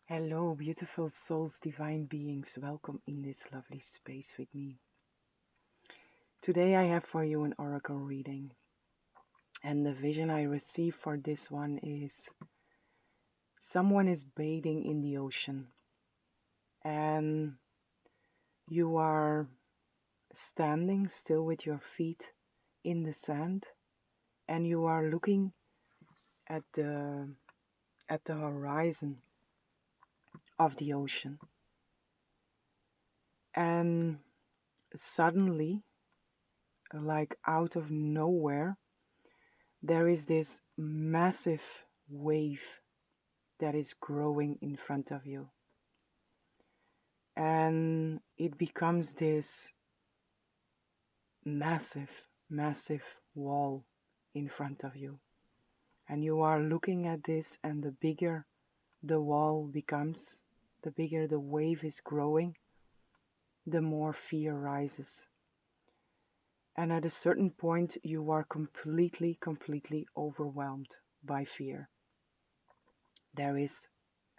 Hello, beautiful souls, divine beings. Welcome in this lovely space with me. Today I have for you an oracle reading. And the vision I receive for this one is someone is bathing in the ocean. And you are standing still with your feet in the sand. And you are looking at the horizon of the ocean. And suddenly, like out of nowhere, there is this massive wave that is growing in front of you. And it becomes this massive, massive wall in front of you. And you are looking at this, and the bigger the wall becomes, the bigger the wave is growing, the more fear rises. And at a certain point, you are completely overwhelmed by fear. There is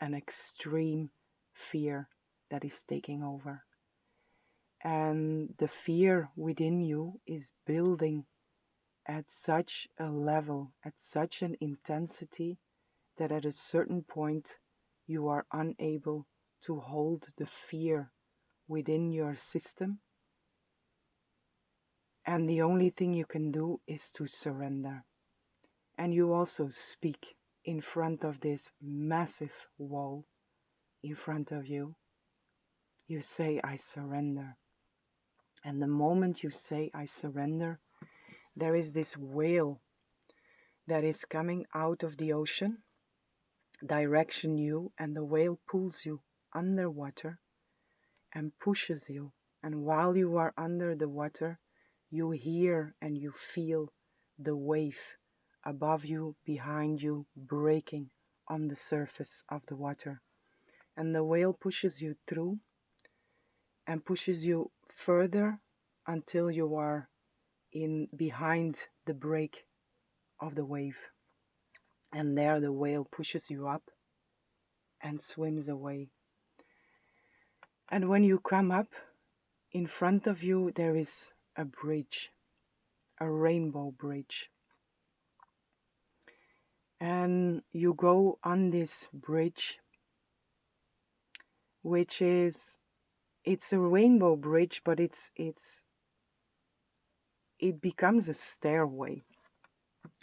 an extreme fear that is taking over. And the fear within you is building at such a level, at such an intensity, that at a certain point you are unable to hold the fear within your system. And the only thing you can do is to surrender. And you also speak in front of this massive wall in front of you. You say, I surrender. And the moment you say, I surrender, there is this whale that is coming out of the ocean, direction you, and the whale pulls you underwater and pushes you. And while you are under the water, you hear and you feel the wave above you, behind you, breaking on the surface of the water. And the whale pushes you through and pushes you further until you are in behind the break of the wave. And there the whale pushes you up and swims away. And when you come up, in front of you there is a bridge, a rainbow bridge. And you go on this bridge, which is, it's a rainbow bridge, but it becomes a stairway.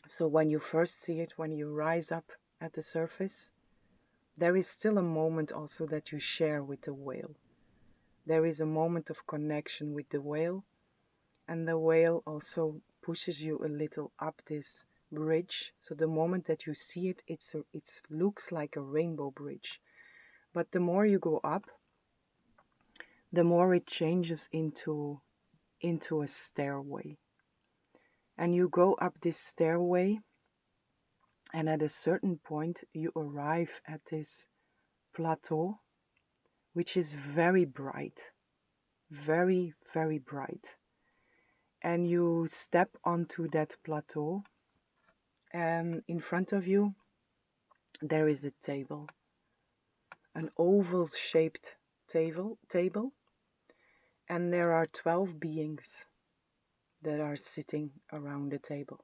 So when you first see it, when you rise up at the surface, there is still a moment also that you share with the whale. There is a moment of connection with the whale, and the whale also pushes you a little up this bridge. So the moment that you see it, it looks like a rainbow bridge. But the more you go up, the more it changes into a stairway. And you go up this stairway, and at a certain point you arrive at this plateau, which is very bright, very, very bright. And you step onto that plateau, and in front of you there is a table, an oval shaped table, and there are 12 beings that are sitting around the table.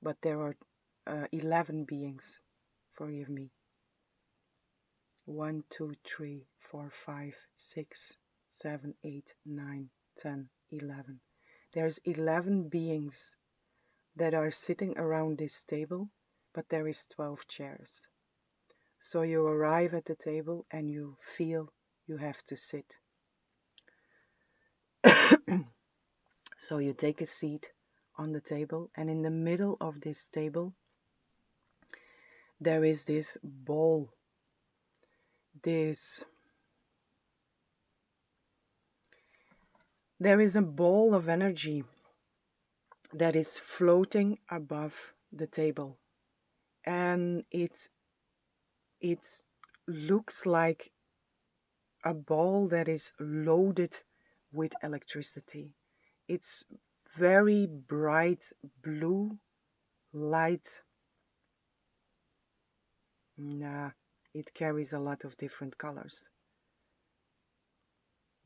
But there are 11 beings, forgive me. 1, 2, 3, 4, 5, 6, 7, 8, 9, 10, 11. There's 11 beings that are sitting around this table, but there is 12 chairs. So you arrive at the table and you feel you have to sit. So you take a seat on the table, and in the middle of this table there is this ball, there is a ball of energy that is floating above the table, and it looks like a ball that is loaded with electricity. It's very bright blue light. it carries a lot of different colors.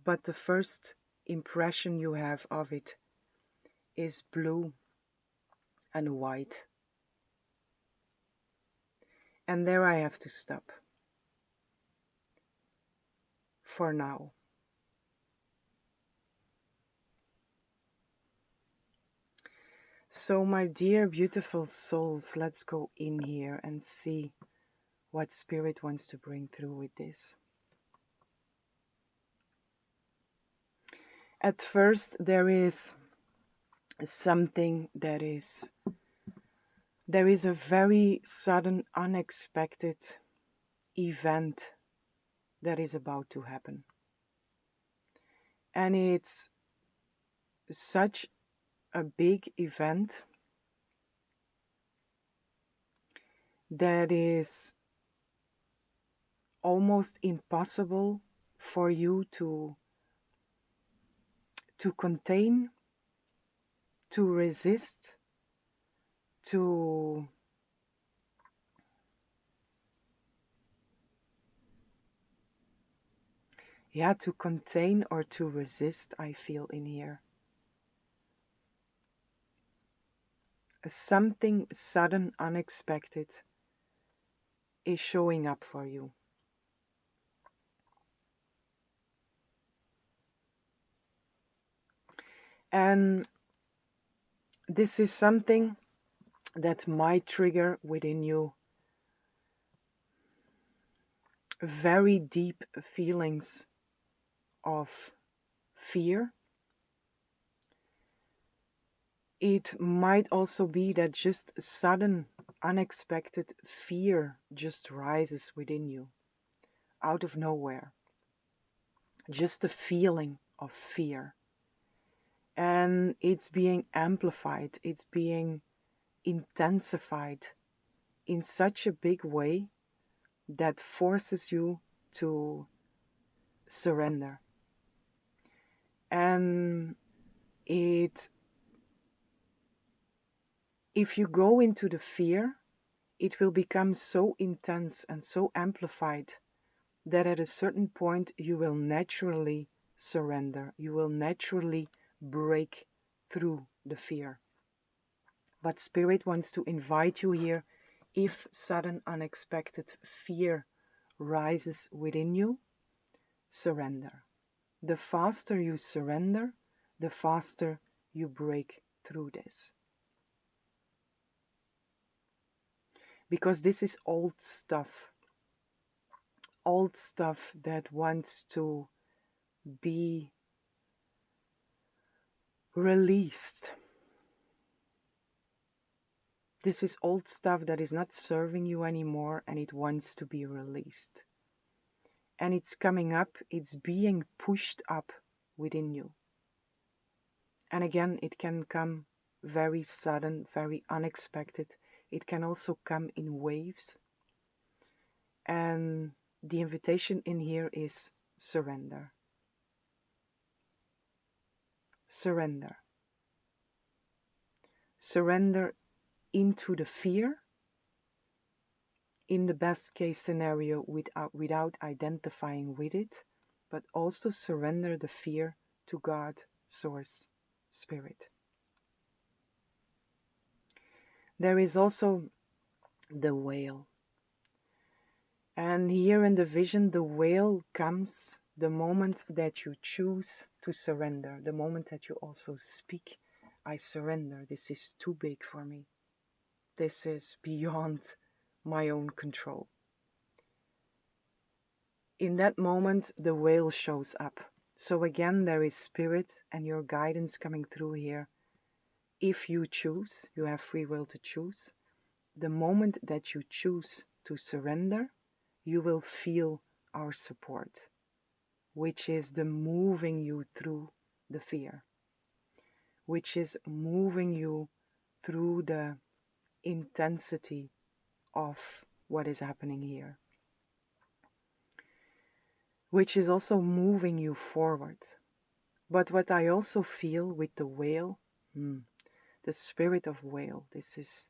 But the first impression you have of it is blue and white. And there I have to stop for now. So my dear beautiful souls, let's go in here and see what Spirit wants to bring through with this. At first there is something that is, there is a very sudden, unexpected event that is about to happen. And it's such a big event that is almost impossible for you to contain, to resist, to to contain or to resist, I feel in here. Something sudden, unexpected is showing up for you. And this is something that might trigger within you very deep feelings of fear. It might also be that just sudden, unexpected fear just rises within you, out of nowhere. Just a feeling of fear. And it's being amplified, it's being intensified in such a big way that forces you to surrender. And if you go into the fear, it will become so intense and so amplified that at a certain point you will naturally surrender. You will naturally break through the fear. But Spirit wants to invite you here, if sudden unexpected fear rises within you, surrender. The faster you surrender, the faster you break through this. Because this is old stuff that wants to be released. This is old stuff that is not serving you anymore, and it wants to be released. And it's coming up, it's being pushed up within you. And again, it can come very sudden, very unexpected. It can also come in waves. And the invitation in here is surrender. Surrender. Surrender into the fear, in the best case scenario without identifying with it, but also surrender the fear to God, Source, Spirit. There is also the whale. And here in the vision, the whale comes the moment that you choose to surrender, the moment that you also speak, I surrender, this is too big for me. This is beyond my own control. In that moment, the whale shows up. So again, there is Spirit and your guidance coming through here. If you choose, you have free will to choose. The moment that you choose to surrender, you will feel our support, which is the moving you through the fear, which is moving you through the intensity of what is happening here, which is also moving you forward. But what I also feel with the whale, the spirit of whale, this is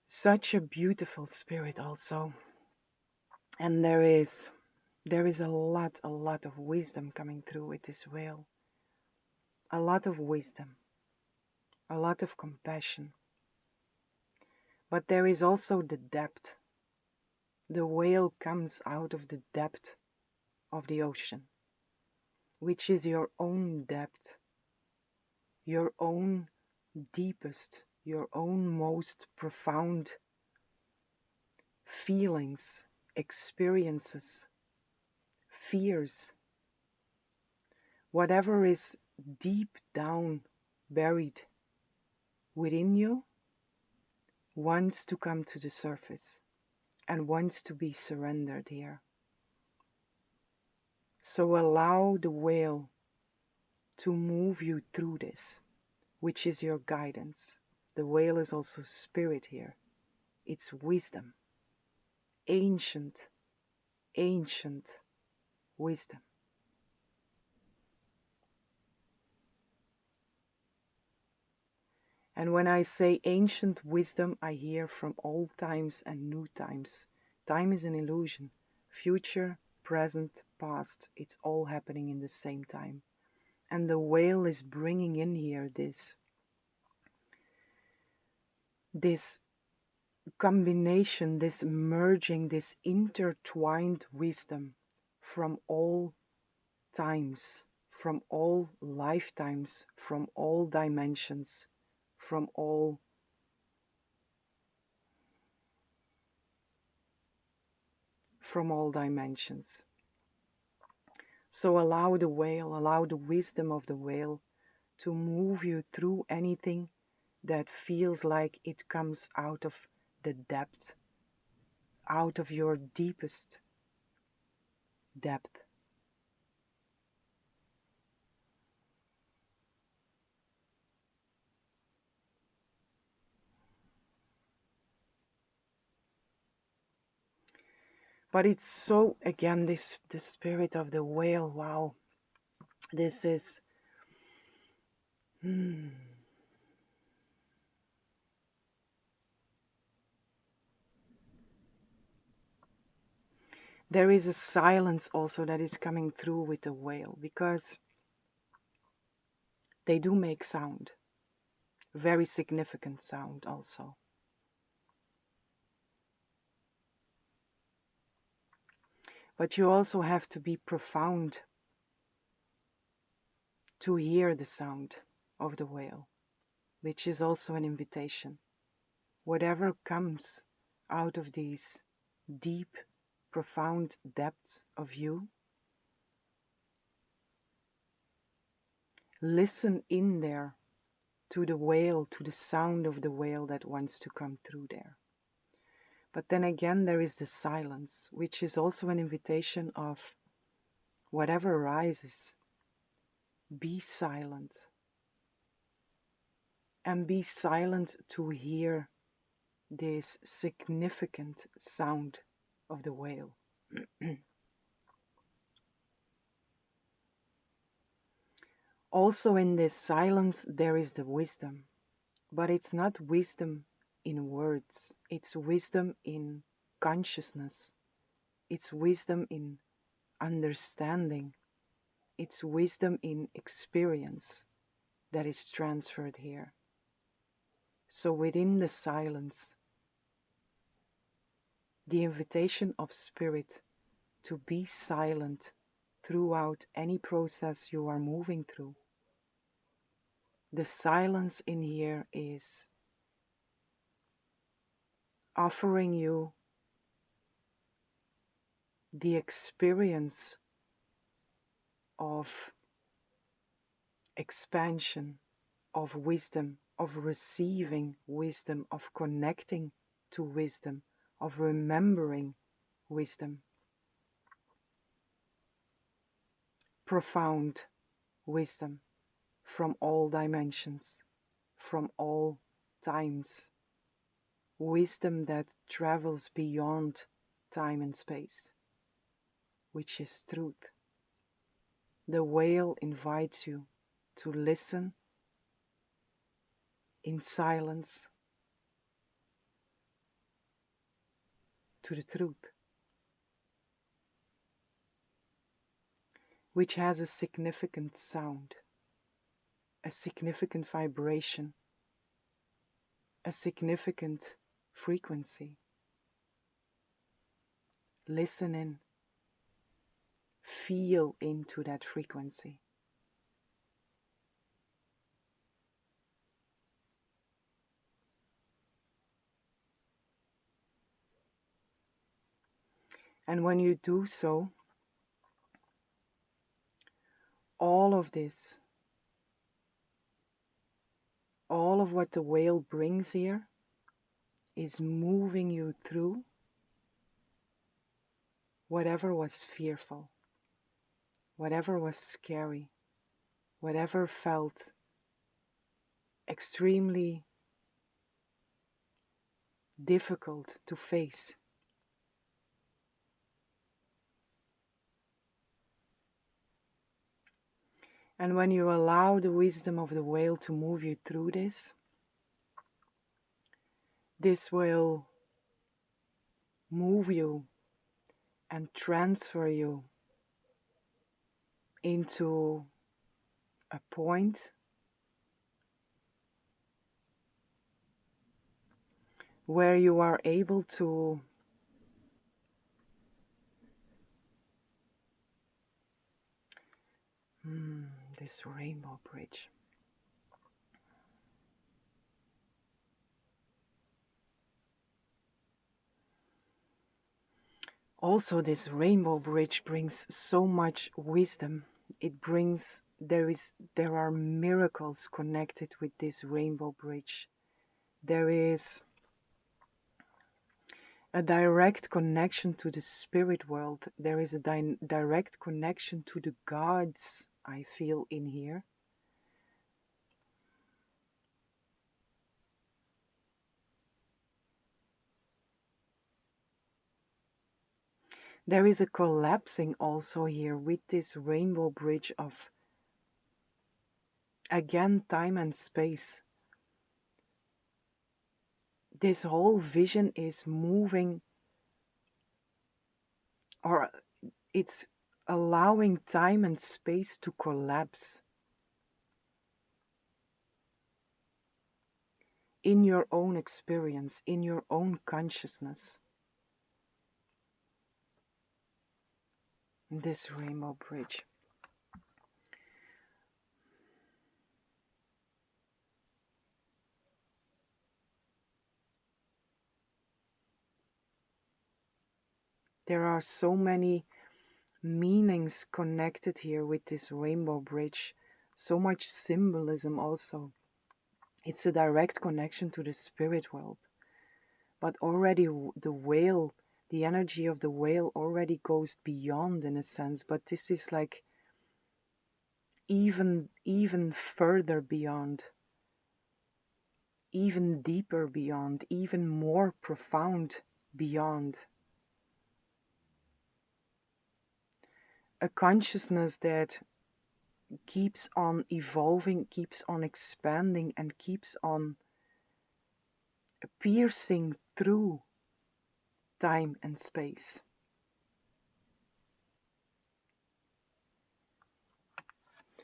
such a beautiful spirit also. And there is a lot of wisdom coming through with this whale. A lot of wisdom, a lot of compassion. But there is also the depth. The whale comes out of the depth of the ocean, which is your own depth, your own deepest, your own most profound feelings, experiences, fears, whatever is deep down buried within you wants to come to the surface and wants to be surrendered here. So allow the whale to move you through this, which is your guidance. The whale is also spirit here. It's wisdom, ancient, ancient wisdom. And when I say ancient wisdom, I hear from old times and new times. Time is an illusion. Future, present, past, it's all happening in the same time. And the whale is bringing in here this combination, this merging, this intertwined wisdom from all times, from all lifetimes, from all dimensions, from all dimensions. So allow the whale, allow the wisdom of the whale to move you through anything that feels like it comes out of the depth, out of your deepest depth. But it's so, again, the spirit of the whale, wow. This is, there is a silence also that is coming through with the whale, because they do make sound, very significant sound also. But you also have to be profound to hear the sound of the whale, which is also an invitation. Whatever comes out of these deep, profound depths of you, listen in there to the whale, to the sound of the whale that wants to come through there. But then again, there is the silence, which is also an invitation of whatever arises, be silent. And be silent to hear this significant sound of the whale. Also in this silence there is the wisdom, but it's not wisdom in words, it's wisdom in consciousness, it's wisdom in understanding, it's wisdom in experience that is transferred here. So within the silence, the invitation of spirit to be silent throughout any process you are moving through. The silence in here is offering you the experience of expansion, of wisdom, of receiving wisdom, of connecting to wisdom, of remembering wisdom. Profound wisdom from all dimensions, from all times. Wisdom that travels beyond time and space, which is truth. The whale invites you to listen in silence to the truth. which has a significant sound, a significant vibration, a significant frequency. Listen in, feel into that frequency. And when you do so, all of this, all of what the whale brings here, is moving you through whatever was fearful, whatever was scary, whatever felt extremely difficult to face. And when you allow the wisdom of the whale to move you through this will move you and transfer you into a point where you are able to this rainbow bridge. Also, this rainbow bridge brings so much wisdom. It brings, there are miracles connected with this rainbow bridge. There is a direct connection to the spirit world. There is a direct connection to the gods, I feel in here. There is a collapsing also here with this rainbow bridge of, again, time and space. This whole vision is moving, or it's allowing time and space to collapse in your own experience, in your own consciousness. This rainbow bridge. There are so many meanings connected here with this rainbow bridge, so much symbolism also. It's a direct connection to the spirit world. But already the whale, the energy of the whale already goes beyond in a sense, but this is like even further beyond, even deeper beyond, even more profound beyond. A consciousness that keeps on evolving, keeps on expanding, and keeps on piercing through time and space.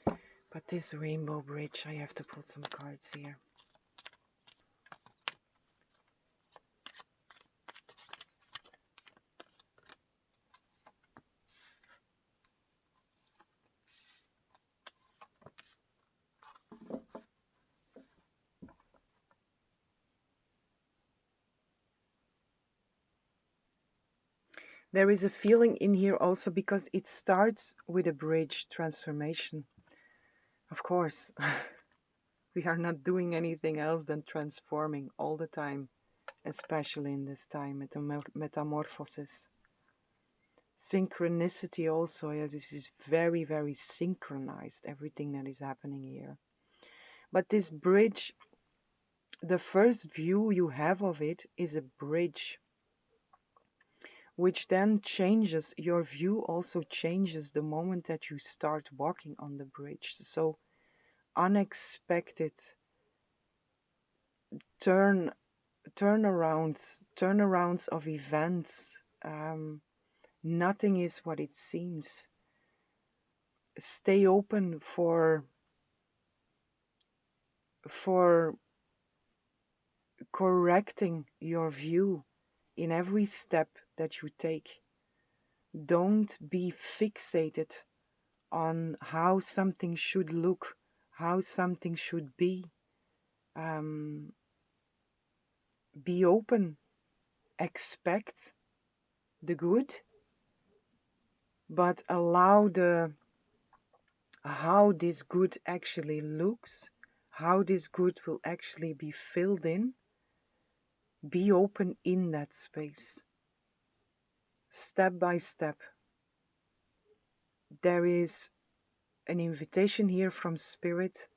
But this rainbow bridge, I have to put some cards here. There is a feeling in here also because it starts with a bridge transformation. Of course, we are not doing anything else than transforming all the time, especially in this time, metamorphosis. Synchronicity also, yes, this is very, very synchronized, everything that is happening here. But this bridge, the first view you have of it is a bridge, which then changes, your view also changes the moment that you start walking on the bridge. So unexpected turnarounds of events. Nothing is what it seems. stay open for correcting your view in every step that you take. Don't be fixated on how something should look, how something should be. Be open, expect the good, but allow the how this good actually looks, how this good will actually be filled in. Be open in that space. Step by step. There is an invitation here from Spirit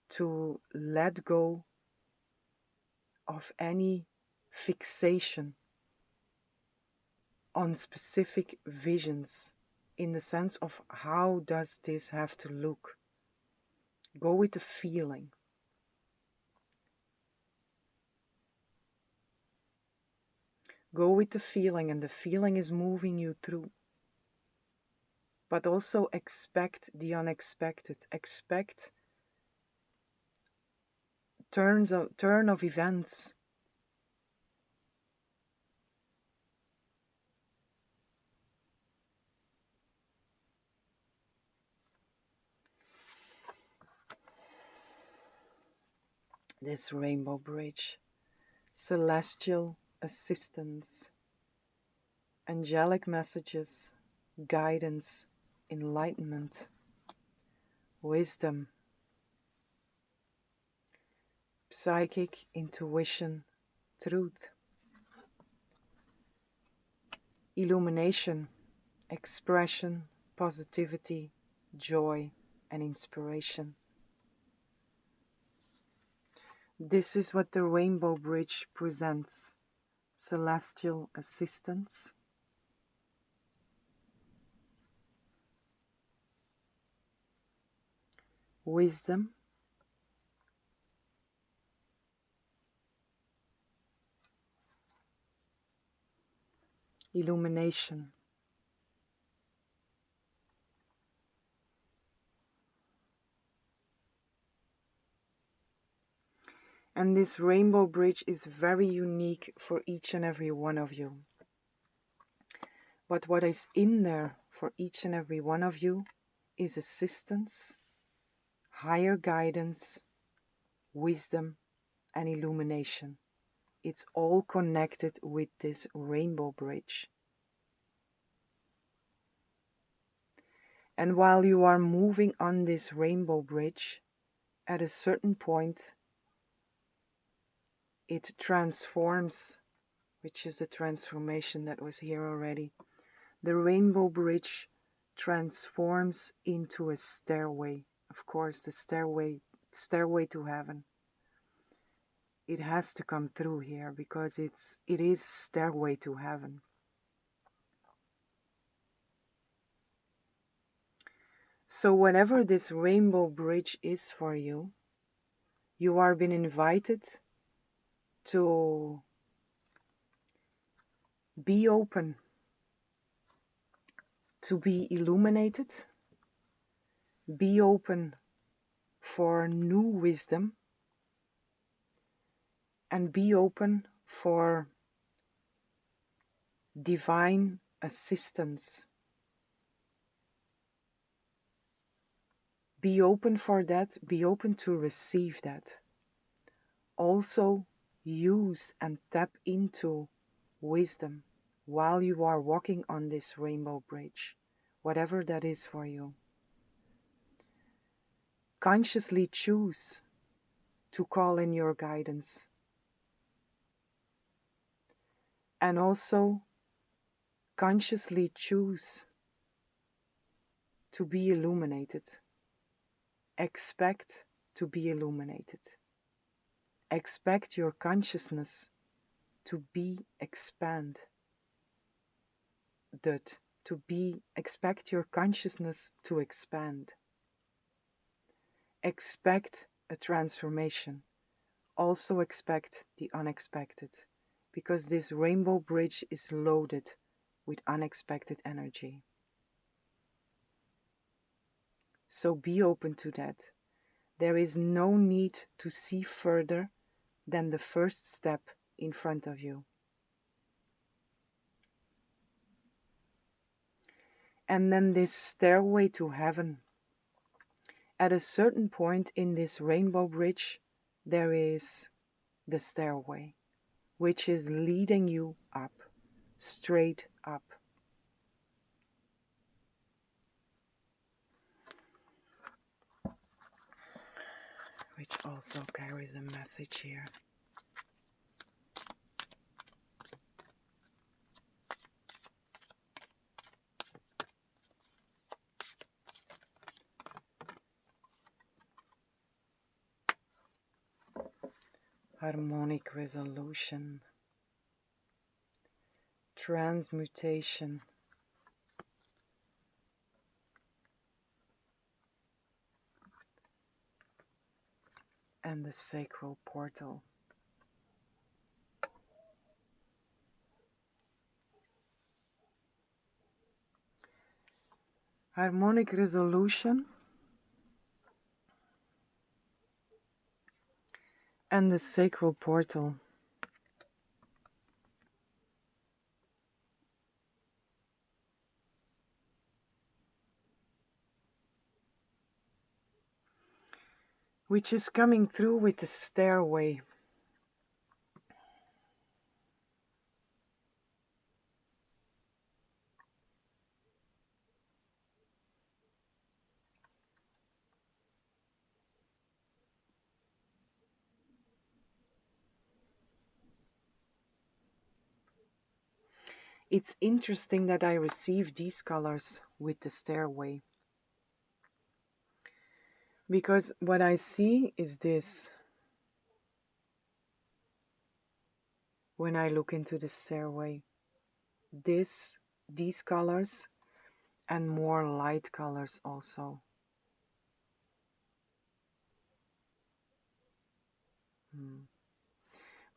to let go of any fixation on specific visions in the sense of how does this have to look. Go with the feeling. Go with the feeling, and the feeling is moving you through. But also expect the unexpected. Expect turn of events. This rainbow bridge, celestial assistance, angelic messages, guidance, enlightenment, wisdom, psychic intuition, truth, illumination, expression, positivity, joy, and inspiration. This is what the Rainbow Bridge presents: celestial assistance, wisdom, illumination, and this rainbow bridge is very unique for each and every one of you. But what is in there for each and every one of you is assistance, higher guidance, wisdom, and illumination. It's all connected with this rainbow bridge. And while you are moving on this rainbow bridge, at a certain point, it transforms, which is the transformation that was here already. The rainbow bridge transforms into a stairway. Of course, the stairway to heaven. It has to come through here because it is stairway to heaven. So whatever this rainbow bridge is for you, you are being invited to be open, to be illuminated, be open for new wisdom, and be open for divine assistance. Be open for that, be open to receive that. Also use and tap into wisdom while you are walking on this rainbow bridge, whatever that is for you. Consciously choose to call in your guidance. And also consciously choose to be illuminated. Expect to be illuminated. Expect your consciousness to be expanded. Expect your consciousness to expand. Expect a transformation. Also expect the unexpected, because this rainbow bridge is loaded with unexpected energy. So be open to that. There is no need to see further than the first step in front of you. And then this stairway to heaven. At a certain point in this rainbow bridge, there is the stairway, which is leading you up, straight up. Which also carries a message here. Harmonic resolution, transmutation, and the sacral portal. Harmonic resolution and the sacral portal. Which is coming through with the stairway. It's interesting that I receive these colors with the stairway. Because what I see is this. When I look into the stairway, these colors and more light colors also.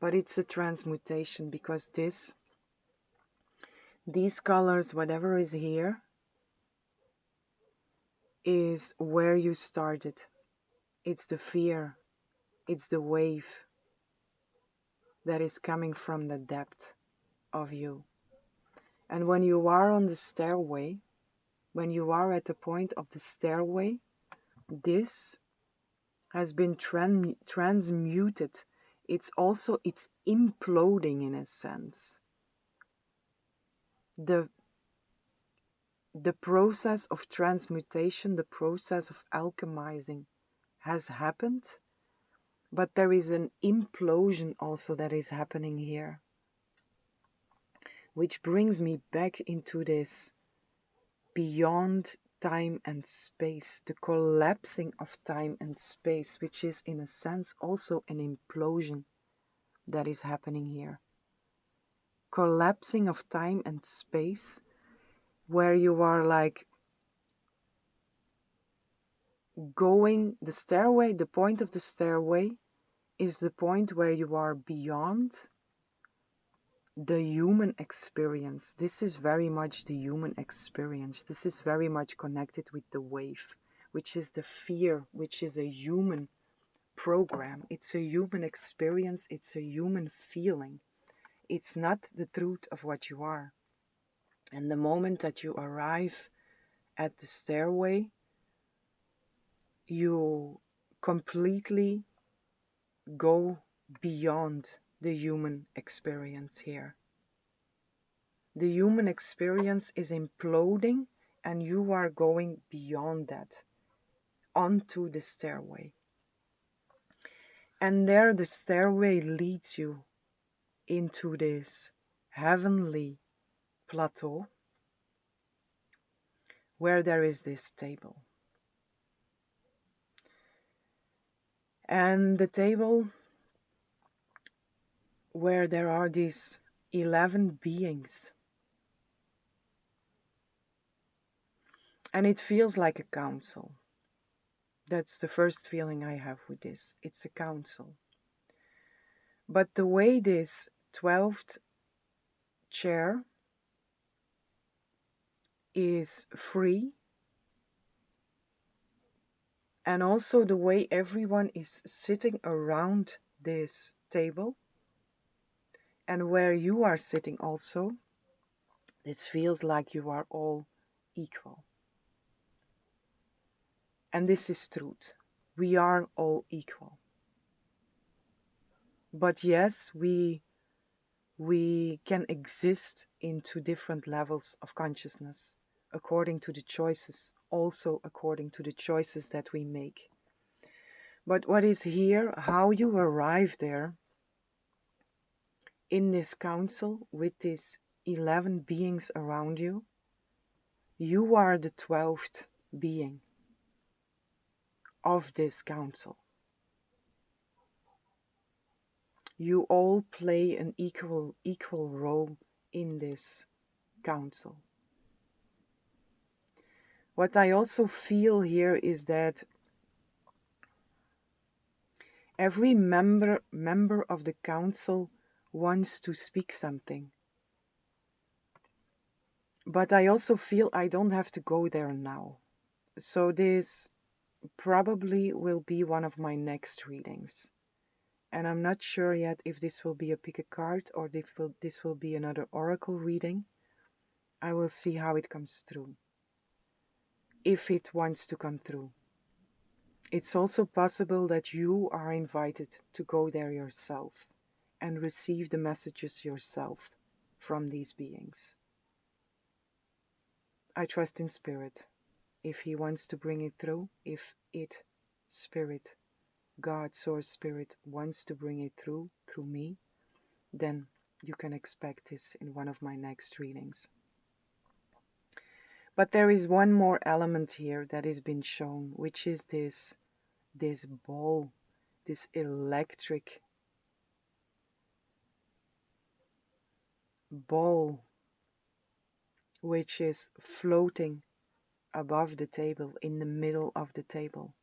But it's a transmutation because these colors, whatever is here, is where you started. It's the fear, it's the wave that is coming from the depth of you. And when you are on the stairway, when you are at the point of the stairway, this has been transmuted. It's imploding in a sense. The process of transmutation, the process of alchemizing has happened, but there is an implosion also that is happening here. Which brings me back into this beyond time and space, the collapsing of time and space, which is in a sense also an implosion that is happening here. Collapsing of time and space, where you are like going, the stairway, the point of the stairway is the point where you are beyond the human experience. This is very much the human experience. This is very much connected with the wave, which is the fear, which is a human program. It's a human experience. It's a human feeling. It's not the truth of what you are. And the moment that you arrive at the stairway, you completely go beyond the human experience here. The human experience is imploding and you are going beyond that, onto the stairway. And there the stairway leads you into this heavenly plateau where there is this table. And the table where there are these 11 beings. And it feels like a council. That's the first feeling I have with this. It's a council. But the way this 12th chair is free, And also the way everyone is sitting around this table and where you are sitting also, this feels like you are all equal. And this is truth. We are all equal. But yes, we can exist in two different levels of consciousness according to the choices, also according to the choices that we make. But what is here, how you arrive there in this council with these 11 beings around you, you are the 12th being of this council. You all play an equal role in this council. What I also feel here is that every member of the council wants to speak something. But I also feel I don't have to go there now. So this probably will be one of my next readings. And I'm not sure yet if this will be a pick a card or this will be another oracle reading. I will see how it comes through. If it wants to come through. It's also possible that you are invited to go there yourself and receive the messages yourself from these beings. I trust in Spirit. If He wants to bring it through, if it, Spirit, God, Source Spirit, wants to bring it through me, then you can expect this in one of my next readings. But there is one more element here that has been shown, which is this ball, this electric ball, which is floating above the table, in the middle of the table.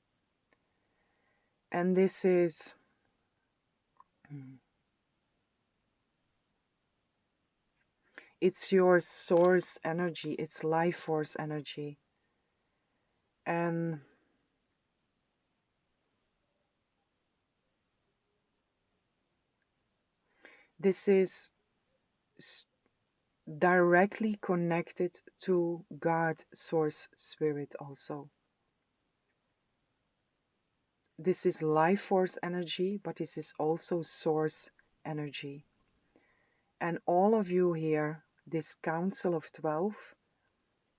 And this is it's your source energy, it's life force energy. And this is directly connected to God, Source Spirit also. This is life force energy, but this is also source energy. And all of you here, this Council of 12,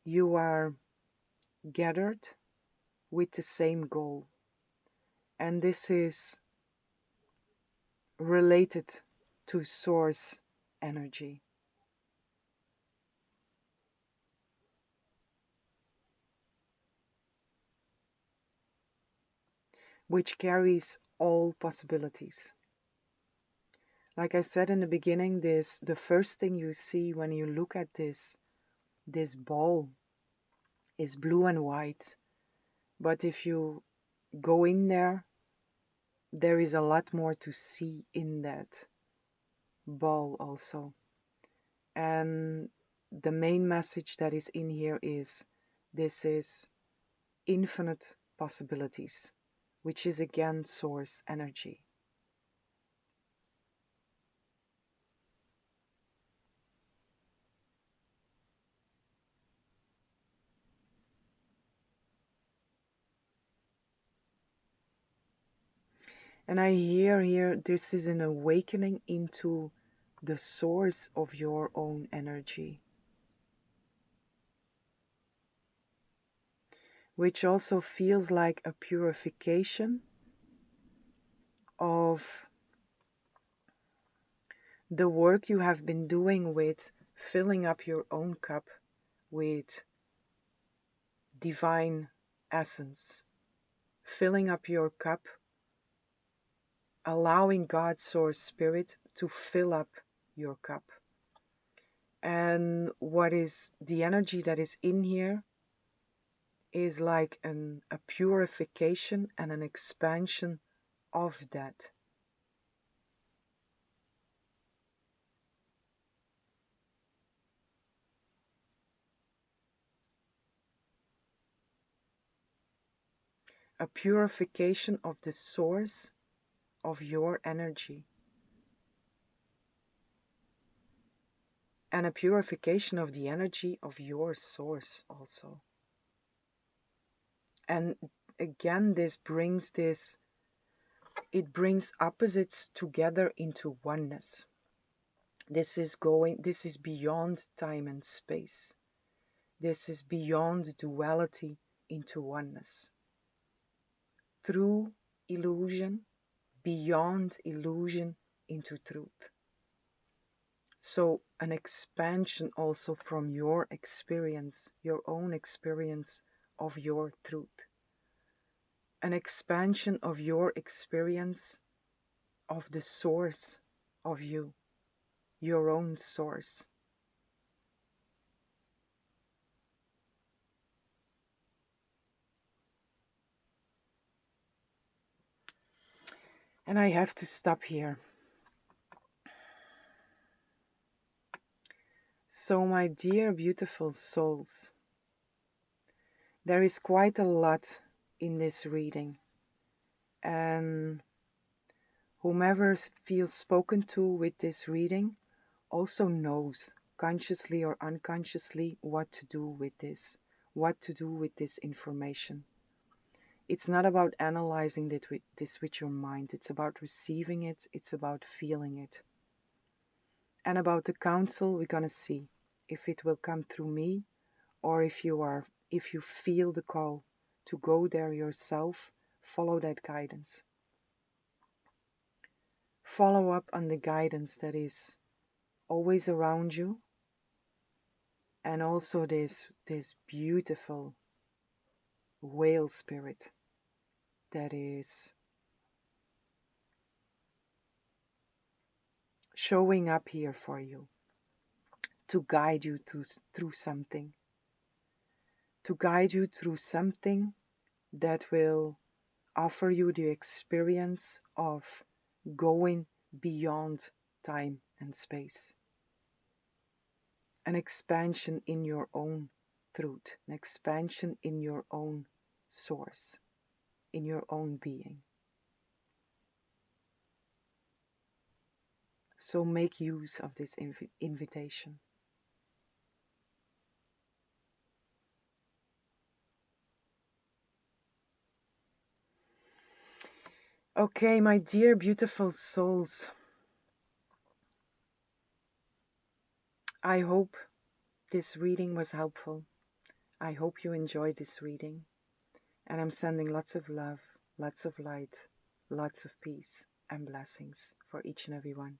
you are gathered with the same goal. And this is related to source energy. Which carries all possibilities. Like I said in the beginning, the first thing you see when you look at this ball is blue and white. But if you go in there, there is a lot more to see in that ball also. And the main message that is in here is this is infinite possibilities, which is again source energy. And I hear here this is an awakening into the source of your own energy, which also feels like a purification of the work you have been doing with filling up your own cup with divine essence, filling up your cup, allowing God's Source Spirit to fill up your cup. And what is the energy that is in here is like a purification and an expansion of that. a purification of the source of your energy, and a purification of the energy of your source also. And again, it brings opposites together into oneness. This is beyond time and space. This is beyond duality into oneness. Through illusion, beyond illusion into truth. So an expansion also from your experience, your own experience of your truth. An expansion of your experience of the source of you, your own source. And I have to stop here. So, my dear beautiful souls, there is quite a lot in this reading. And whomever feels spoken to with this reading also knows, consciously or unconsciously, what to do with this information. It's not about analyzing this with your mind. It's about receiving it. It's about feeling it. And about the counsel, we're going to see if it will come through me, or if you feel the call to go there yourself, follow that guidance. Follow up on the guidance that is always around you, and also this beautiful whale spirit that is showing up here for you to guide you through something, that will offer you the experience of going beyond time and space. An expansion in your own truth, an expansion in your own source, in your own being. So make use of this invitation. Okay, my dear beautiful souls, I hope this reading was helpful. I hope you enjoyed this reading. And I'm sending lots of love, lots of light, lots of peace and blessings for each and every one.